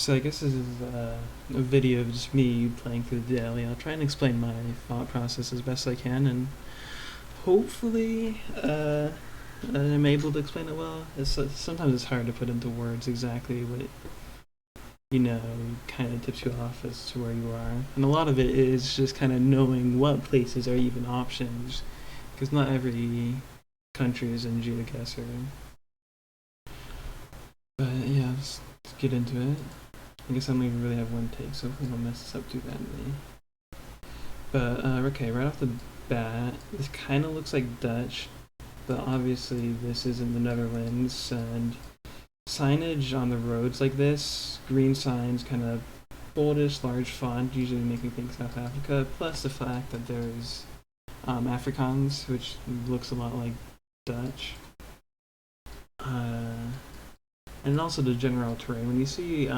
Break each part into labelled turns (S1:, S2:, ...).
S1: So I guess this is a video of just me playing through the daily. I'll try and explain my thought process as best I can, and hopefully I'm able to explain it well. Sometimes it's hard to put into words exactly what, kind of tips you off as to where you are. And a lot of it is just kind of knowing what places are even options, because not every country is in GeoGuessr. But yeah, let's get into it. I guess I only really have one take, so hopefully I don't mess this up too badly. But, okay, right off the bat, this kind of looks like Dutch, but obviously this isn't the Netherlands, and signage on the roads like this, green signs, kind of boldish, large font, usually make me think South Africa, plus the fact that there's Afrikaans, which looks a lot like Dutch. And also the general terrain. When you see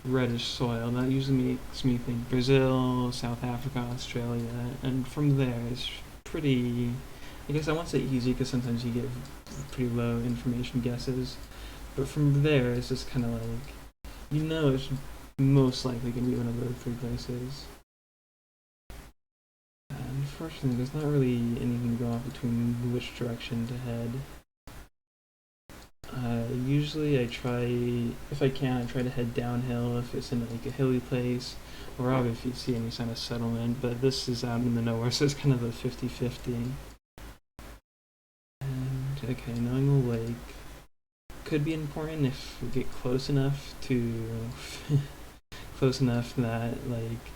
S1: reddish soil, that usually makes me think Brazil, South Africa, Australia, and from there it's pretty, I guess I won't say easy because sometimes you get pretty low information guesses, but from there it's just kind of like, it's most likely going to be one of those three places. Unfortunately, there's not really anything to go off between which direction to head. Usually I try, if I can, I try to head downhill if it's in like a hilly place, or if you see any kind of settlement, but this is out in the nowhere, so it's kind of a 50-50. And, okay, knowing the lake could be important if we get close enough that, like,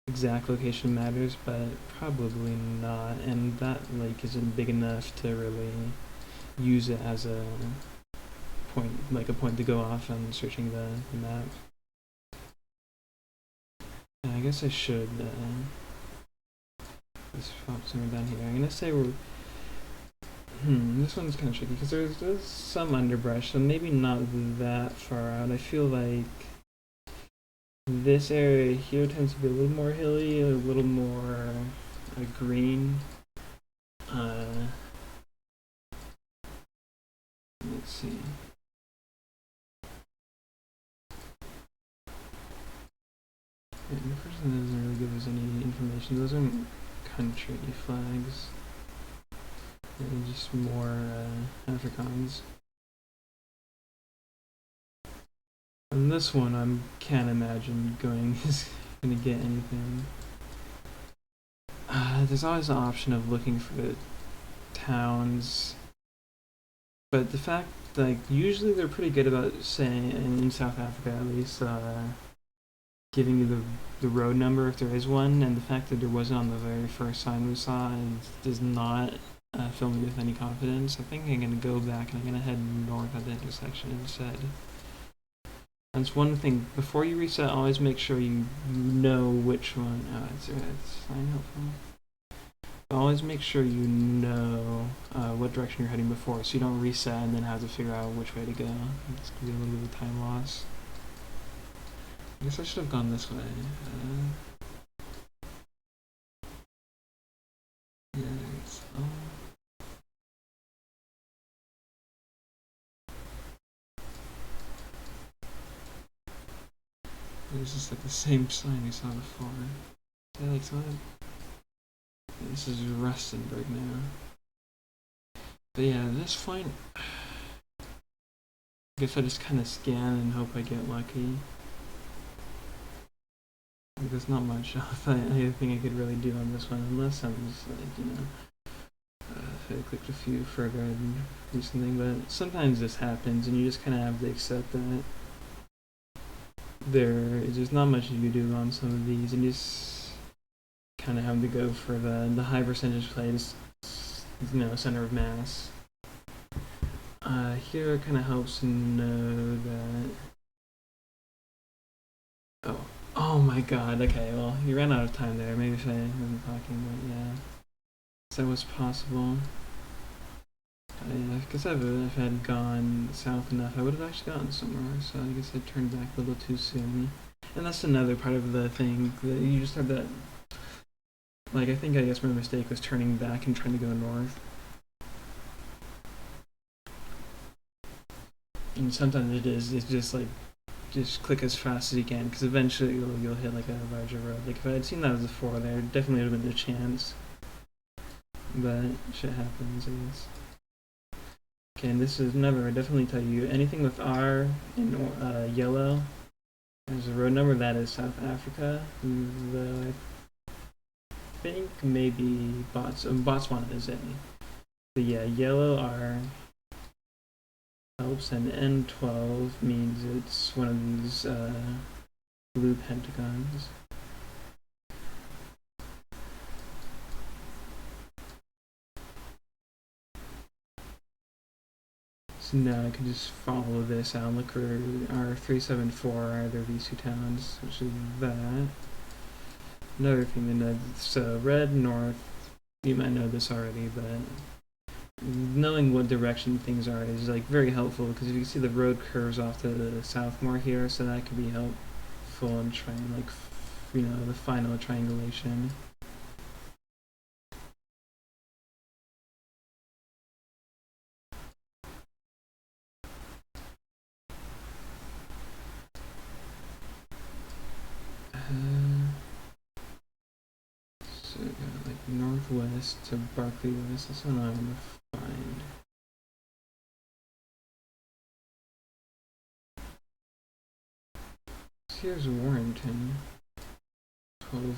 S1: exact location matters, but probably not, and that lake isn't big enough to really use it as a point to go off on searching the map. And I guess I should just pop somewhere down here. I'm gonna say we're this one's kind of tricky because there's some underbrush, so maybe not that far out. I feel like this area here tends to be a little more hilly, a little more green. Let's see. Yeah, the first one doesn't really give us any information. Those aren't country flags. They're just more Afrikaans. And this one, I can't imagine is going to get anything. There's always the option of looking for the towns, but the fact, like, usually they're pretty good about saying, in South Africa at least, giving you the road number if there is one, and the fact that there wasn't on the very first sign we saw does not fill me with any confidence. I think I'm going to go back and I'm going to head north at the intersection instead. That's one thing, before you reset, always make sure you know which one. Oh, it's sign helpful. Always make sure you know what direction you're heading before, so you don't reset and then have to figure out which way to go. It's going to be a little bit of a time loss. I guess I should have gone this way. This is like the same sign we saw before. Yeah, like so. This is Rustenburg now. But yeah, this point, I guess I just kind of scan and hope I get lucky. Like, there's not much anything I could really do on this one, unless I'm just like, if I clicked a few further and do something. But sometimes this happens, and you just kind of have to accept that there's not much you can do on some of these, and you just kind of have to go for the high percentage plays, center of mass. Here it kind of helps to know that. Oh my god, okay, well, you ran out of time there. Maybe if I wasn't talking, but yeah. So that was possible. Because if I had gone south enough, I would have actually gotten somewhere, so I guess I turned back a little too soon. And that's another part of the thing, that you just have that, like, I guess my mistake was turning back and trying to go north. And sometimes it's just like, just click as fast as you can, because eventually you'll hit like a larger road. Like if I had seen that before, there definitely would have been a chance. But shit happens, I guess. Okay, and this is another. I definitely tell you anything with R in yellow. There's a road number that is South Africa. Though I think maybe Botswana is it. But yeah, yellow R helps, and N12 means it's one of these blue pentagons. So now I can just follow this out and look for R374, either of these two towns, which is that. Another thing to know, so red, north, you might know this already, but knowing what direction things are is like very helpful, because if you see the road curves off to the south more here, so that could be helpful in trying like the final triangulation. So we got like northwest to Barkley West. That's what I'm gonna find. Here's Warrington. 12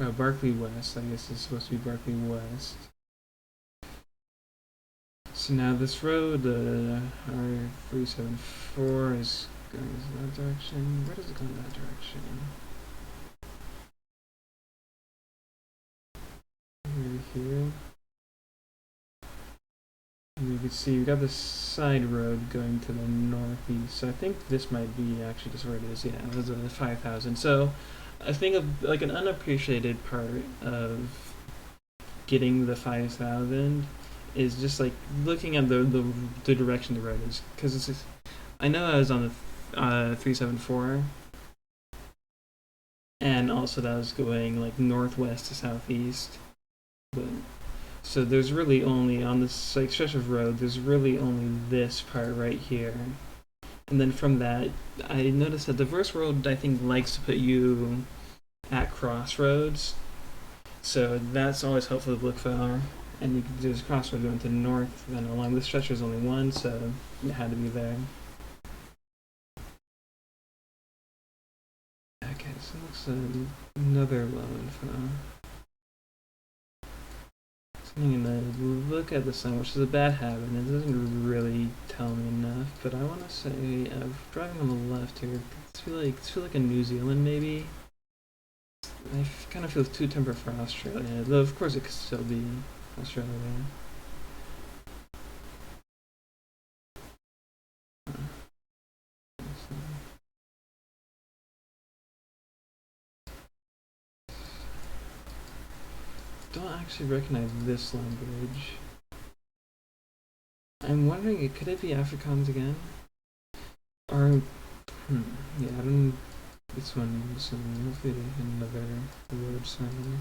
S1: or Barkley West, I guess it's supposed to be Barkley West. So now this road, R374 is going in that direction. Where does it go in that direction? Here. And you can see we got this side road going to the northeast. So I think this might be actually just where it is. Yeah, it was 5,000. So I think of like an unappreciated part of getting the 5,000 is just like looking at the direction the road is, because it's just, I know I was on the 374, and also that was going like northwest to southeast, but so there's really only on this like stretch of road, there's really only this part right here, and then from that I noticed that the Verse Road I think likes to put you at crossroads, so that's always helpful to look for. And you can do this crossroad going to the north, then along this stretch there's only one, so it had to be there. Okay, so it looks another low info. So I'm gonna look at the sun, which is a bad habit, and it doesn't really tell me enough, but I want to say, driving on the left here, it feels like a New Zealand maybe. I kind of feels too temperate for Australia, though of course it could still be Australia. Don't actually recognize this language. I'm wondering, could it be Afrikaans again? Or, yeah, I don't. This one, hopefully another word sign.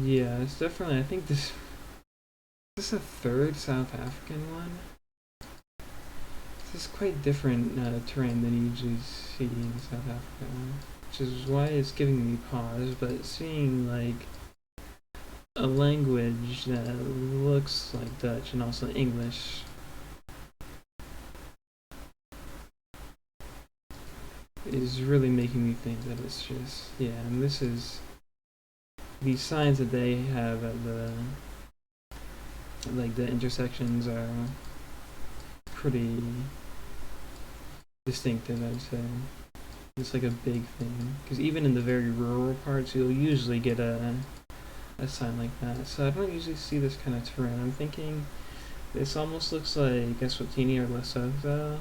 S1: Yeah, it's definitely, I think this is the third South African one. This is quite different terrain than you usually see in South Africa, which is why it's giving me pause, but seeing like a language that looks like Dutch and also English is really making me think that it's just, yeah, and this is these signs that they have at the like the intersections are pretty distinctive, I'd say. It's like a big thing, because even in the very rural parts you'll usually get a sign like that. So I don't usually see this kind of terrain. I'm thinking this almost looks like Eswatini or Lesotho,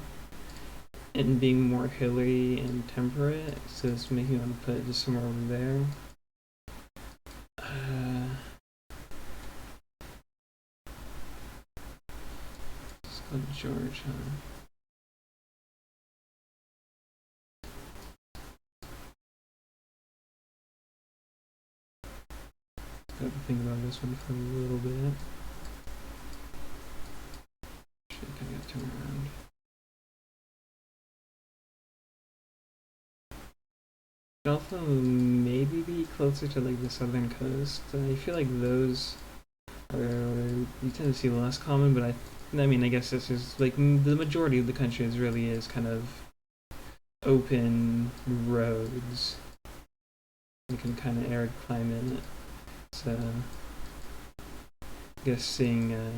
S1: and being more hilly and temperate, so it's making me want to put it just somewhere over there. It's called George, huh? Got to think about this one for a little bit. Should kind of turn around. Could also maybe be closer to like the southern coast. I feel like those are you tend to see less common, but I mean I guess this is like the majority of the country really is kind of open roads. You can kind of arid climate. So I guess seeing a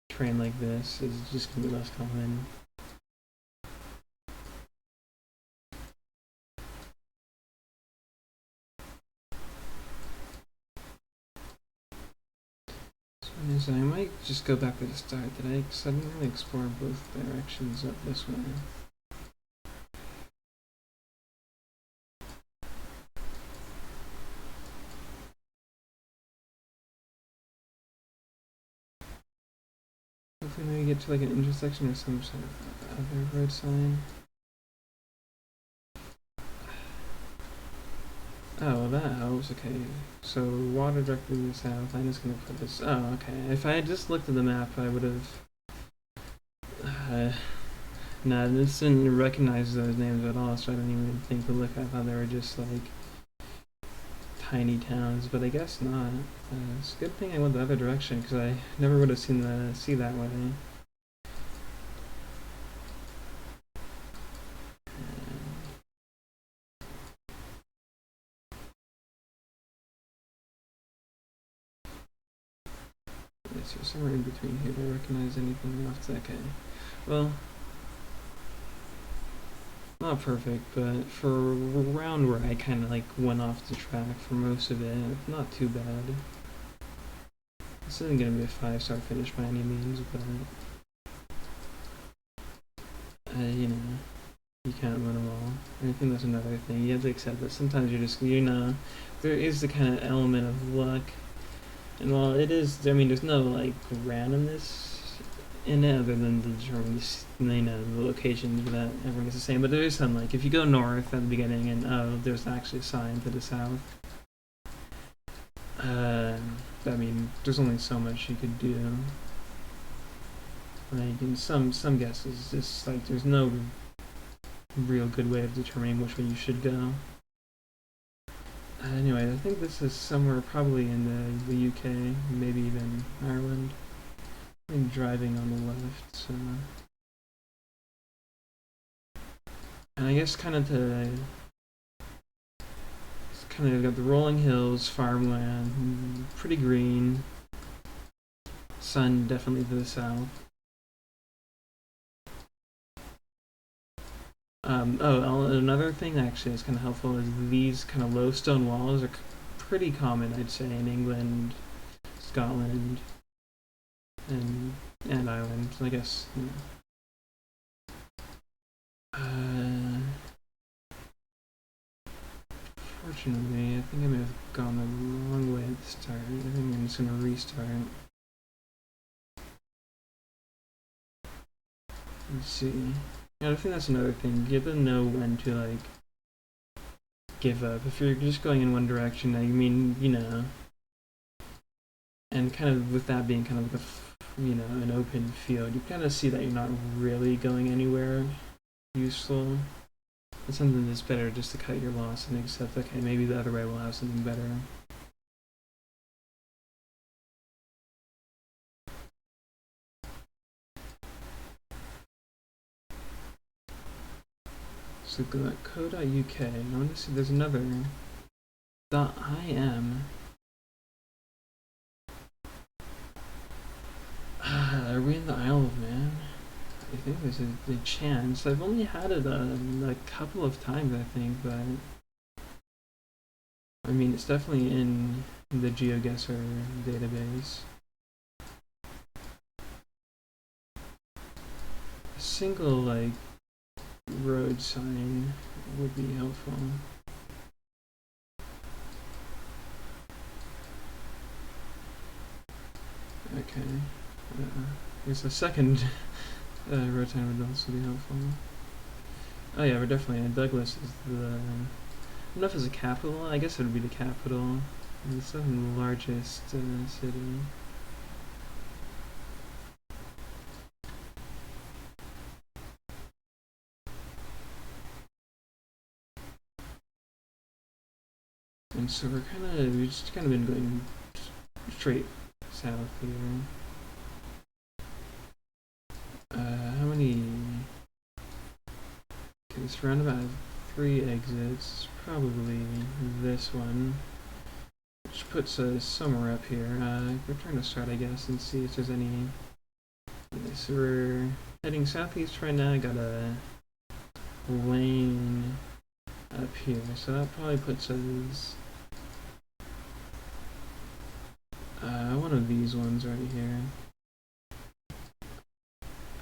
S1: terrain like this is just gonna be less common. So I might just go back to the start today because I didn't really explore both directions up this way. Hopefully maybe get to like an intersection or some sort of other road sign. Oh, well that helps. Okay, so water directly to the south. I'm just gonna put this. Oh, okay. If I had just looked at the map, I would have. Nah, this didn't recognize those names at all, so I didn't even think to look. I thought they were just like tiny towns, but I guess not. It's a good thing I went the other direction because I never would have seen the sea that way. So somewhere in between here, do I recognize anything else? Okay. Well, not perfect, but for around where I kind of like went off the track for most of it, not too bad. This isn't gonna be a 5-star finish by any means, but you know, you can't win them all. I think that's another thing. You have to accept that sometimes you're just, there is the kind of element of luck. And while it is, I mean, there's no like randomness in it other than the determining, the locations that everyone gets the same. But there is some, like, if you go north at the beginning and there's actually a sign to the south. I mean, there's only so much you could do. Like, in some guesses, just like there's no real good way of determining which way you should go. Anyway, I think this is somewhere probably in the UK, maybe even Ireland. I'm driving on the left, so. And I guess kind of got the rolling hills, farmland, pretty green. Sun definitely to the south. Another thing that actually is kind of helpful is these kind of low stone walls are pretty common, I'd say, in England, Scotland, and Ireland. I guess. Fortunately, I think I may have gone the wrong way at the start. I think I'm just gonna restart. Let's see. Yeah, I think that's another thing. You have to know when to like give up. If you're just going in one direction, I mean, and kind of with that being kind of like an open field, you kind of see that you're not really going anywhere useful. It's something that's better just to cut your loss and accept, okay, maybe the other way will have something better. So go at co.uk. I want to see there's another .im. Are we in the Isle of Man? I think there's a chance. I've only had it a couple of times, I think, but I mean, it's definitely in the GeoGuessr database. A single, like, road sign would be helpful. Okay. I guess a second road sign would also be helpful. Oh yeah, we're definitely in Douglas is the... I don't know if it's a capital. I guess it would be the capital. the second largest city. And so we've just kind of been going straight south here. How many? Okay, this roundabout has 3 exits. Probably this one, which puts us somewhere up here. We're trying to start, I guess, and see if there's any. Okay, so we're heading southeast right now. I got a lane up here, so that probably puts us one of these ones right here.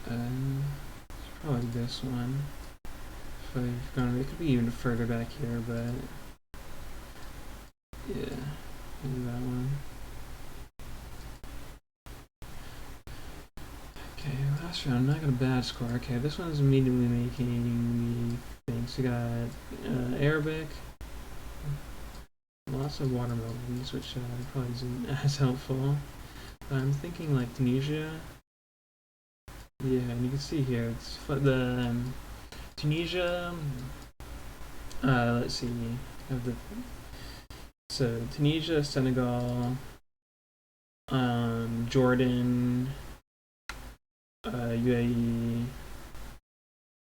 S1: It's probably this one. If I've gone, it could be even further back here, but yeah, maybe that one. Okay, last round, not got a bad score. Okay, this one's immediately making me think. So we got Arabic, lots of watermelons, which probably isn't as helpful. But I'm thinking like Tunisia. Yeah, and you can see here, it's the Tunisia. Let's see. So Tunisia, Senegal, Jordan, UAE.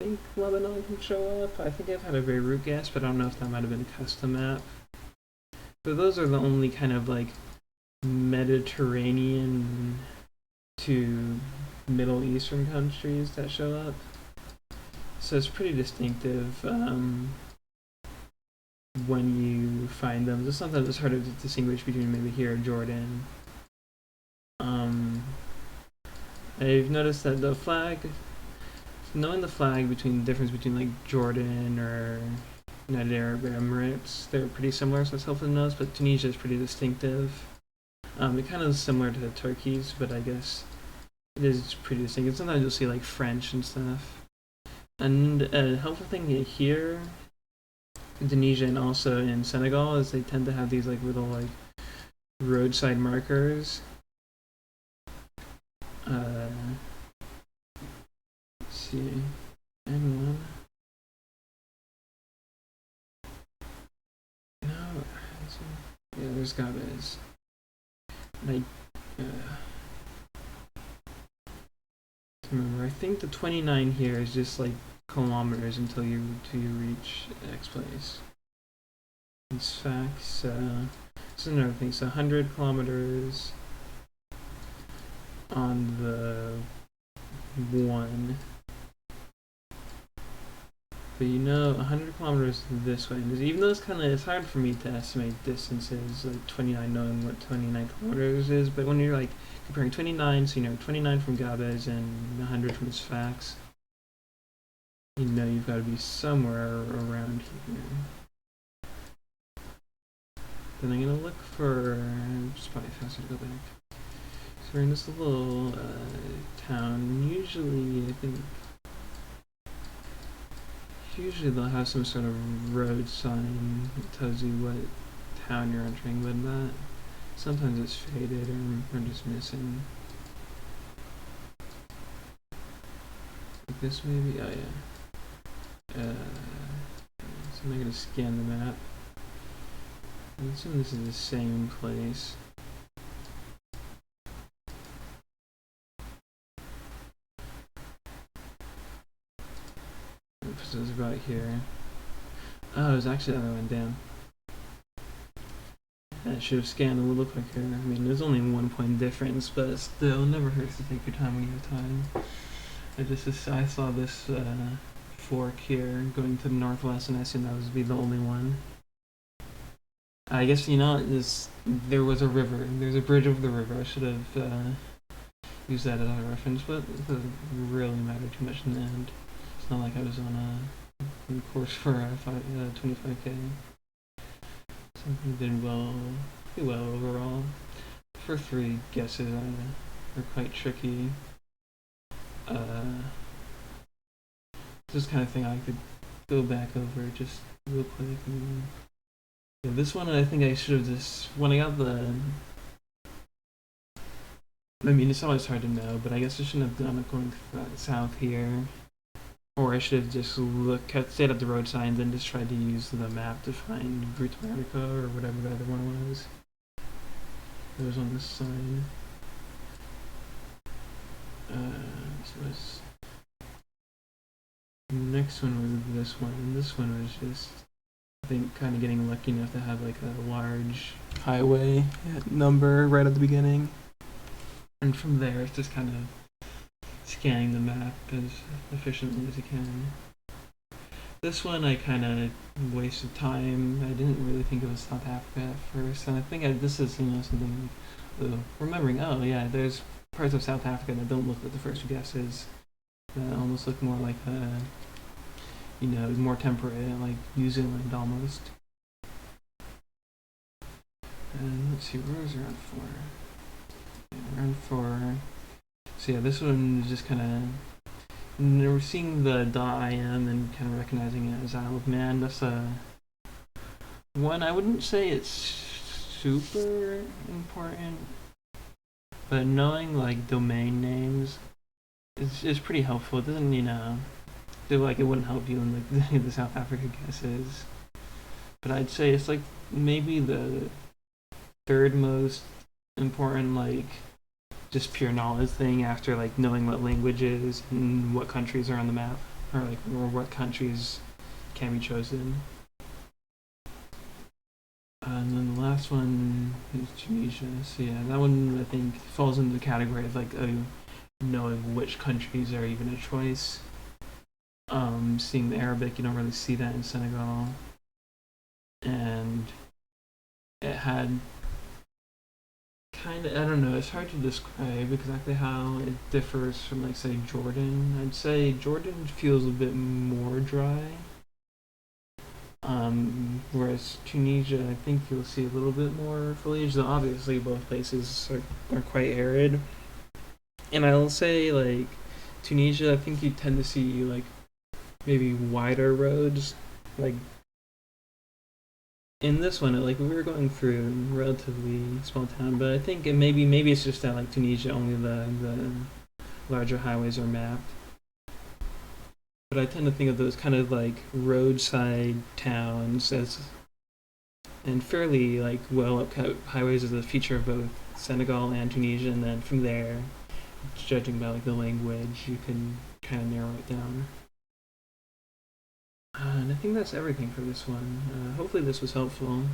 S1: I think Lebanon can show up. I think I've had a Beirut guess, but I don't know if that might have been a custom map. But those are the only kind of like Mediterranean to Middle Eastern countries that show up. So it's pretty distinctive when you find them. Just sometimes it's hard to distinguish between maybe here or Jordan. I've noticed that the flag, knowing the flag between the difference between like Jordan or United Arab Emirates, they're pretty similar, so it's helpful to know. But Tunisia is pretty distinctive. It kind of is similar to Turkey's, but I guess it is pretty distinctive. Sometimes you'll see like French and stuff. And a helpful thing here in Tunisia and also in Senegal is they tend to have these like little like roadside markers. Let's see, N1. No, yeah, there's Gabes. Like, remember, I think the 29 here is just like kilometers until you reach X place. In fact, this is another thing. So 100 kilometers on the 1. But 100 kilometers this way. And even though it's hard for me to estimate distances, like 29, knowing what 29 kilometers is. But when you're like comparing 29, so 29 from Gabes and 100 from Sfax, you've got to be somewhere around here. Then I'm gonna look for. It's probably faster to go back. So we're in this little town. Usually they'll have some sort of road sign that tells you what town you're entering, but not. Sometimes it's faded or just missing. Like this maybe? Oh yeah. So I'm gonna scan the map. I assume this is the same place. Oops, it was about here. Oh, it was actually the other one down. I should have scanned a little quicker. I mean, there's only 1 point difference, but still, never hurts to take your time when you have time. I saw this fork here going to the northwest, and I assumed that would be the only one. I guess there was a river. There's a bridge over the river. I should have used that as a reference, but it doesn't really matter too much in the end. It's not like I was on a course for 25k. Something did pretty well overall. The first 3 guesses are quite tricky. This kind of thing I could go back over just real quick and Yeah, this one I think I should have just when I got the. I mean, it's always hard to know, but I guess I shouldn't have done it going south here. Or I should have just stayed at the road signs and just tried to use the map to find Route to America or whatever the other one was. It was on this sign. Next one was this one, and this one was just, I think, kind of getting lucky enough to have like a large highway number right at the beginning. And from there, it's just kind of scanning the map as efficiently as you can. This one I kind of wasted time. I didn't really think it was South Africa at first, and I think this is something remembering. Oh yeah, there's parts of South Africa that don't look like the first few guesses. That almost look more like more temperate, like New Zealand almost. And let's see, where was round 4? Yeah, round 4. So yeah, this one is just kind of seeing the .im and kind of recognizing it as Isle of Man. That's one I wouldn't say it's super important, but knowing like domain names is pretty helpful. It doesn't feel like it wouldn't help you in like the South Africa guesses, but I'd say it's like maybe the third most important like just pure knowledge thing after like knowing what languages and what countries are on the map or what countries can be chosen. And then the last one is Tunisia. So yeah, that one I think falls into the category of like knowing which countries are even a choice. Seeing the Arabic, you don't really see that in Senegal. And it had kind of, I don't know, it's hard to describe exactly how it differs from like say Jordan. I'd say Jordan feels a bit more dry. Whereas Tunisia, I think you'll see a little bit more foliage, though obviously both places are quite arid. And I'll say like Tunisia, I think you tend to see like maybe wider roads. Like in this one, like we were going through a relatively small town, but I think maybe it's just that like Tunisia only the larger highways are mapped. But I tend to think of those kind of like roadside towns as and fairly like well upcut highways as a feature of both Senegal and Tunisia, and then from there, judging by like the language, you can kind of narrow it down. And I think that's everything for this one. Hopefully this was helpful.